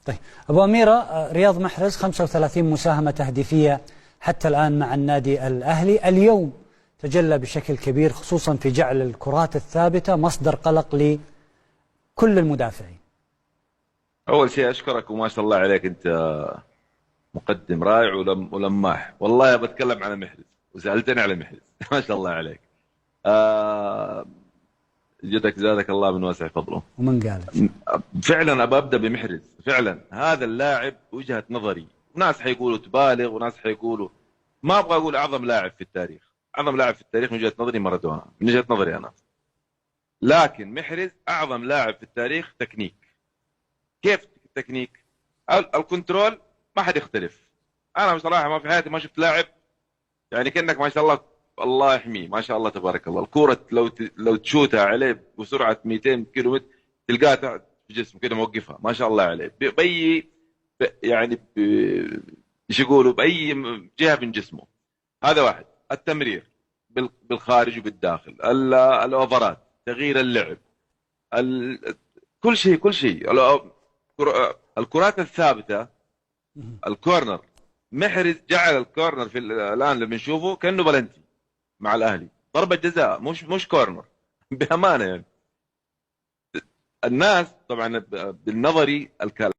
طيب أبو أميرة، رياض محرز 35 مساهمة تهديفية حتى الآن مع النادي الأهلي. اليوم تجلى بشكل كبير خصوصا في جعل الكرات الثابتة مصدر قلق لكل المدافعين. أول شيء أشكرك وما شاء الله عليك، أنت مقدم رائع ولماح. والله بتكلم على محرز وسألتني على محرز ما شاء الله عليك. آه جدك زادك الله من واسع فضله. ومن قال فعلا أبى أبدأ بمحرز. فعلا هذا اللاعب وجهة نظري، ناس حيقولوا تبالغ وناس حيقولوا، ما أبغى أقول أعظم لاعب في التاريخ. أعظم لاعب في التاريخ من وجهة نظري مارادونا، من وجهة نظري أنا. لكن محرز أعظم لاعب في التاريخ تكنيك. كيف التكنيك؟ الكنترول ما حد يختلف. انا بصراحه ما في حياتي ما شفت لاعب يعني كانك ما شاء الله، الله يحميه ما شاء الله تبارك الله. الكوره لو تشوتها عليه بسرعه 200 كيلو متر تلقاها تحت في جسمه كده موقفها ما شاء الله عليه باي يعني ايش يقولوا باي جهه من جسمه. هذا واحد. التمرير بالخارج وبالداخل، الاوفرات، تغيير اللعب، كل شيء كل شيء. الكرات الثابته، الكورنر. محرز جعل الكورنر في الان اللي بنشوفه كانه بلنتي مع الاهلي، ضربه جزاء مش كورنر بامانه يعني. الناس طبعا بالنظري الكلام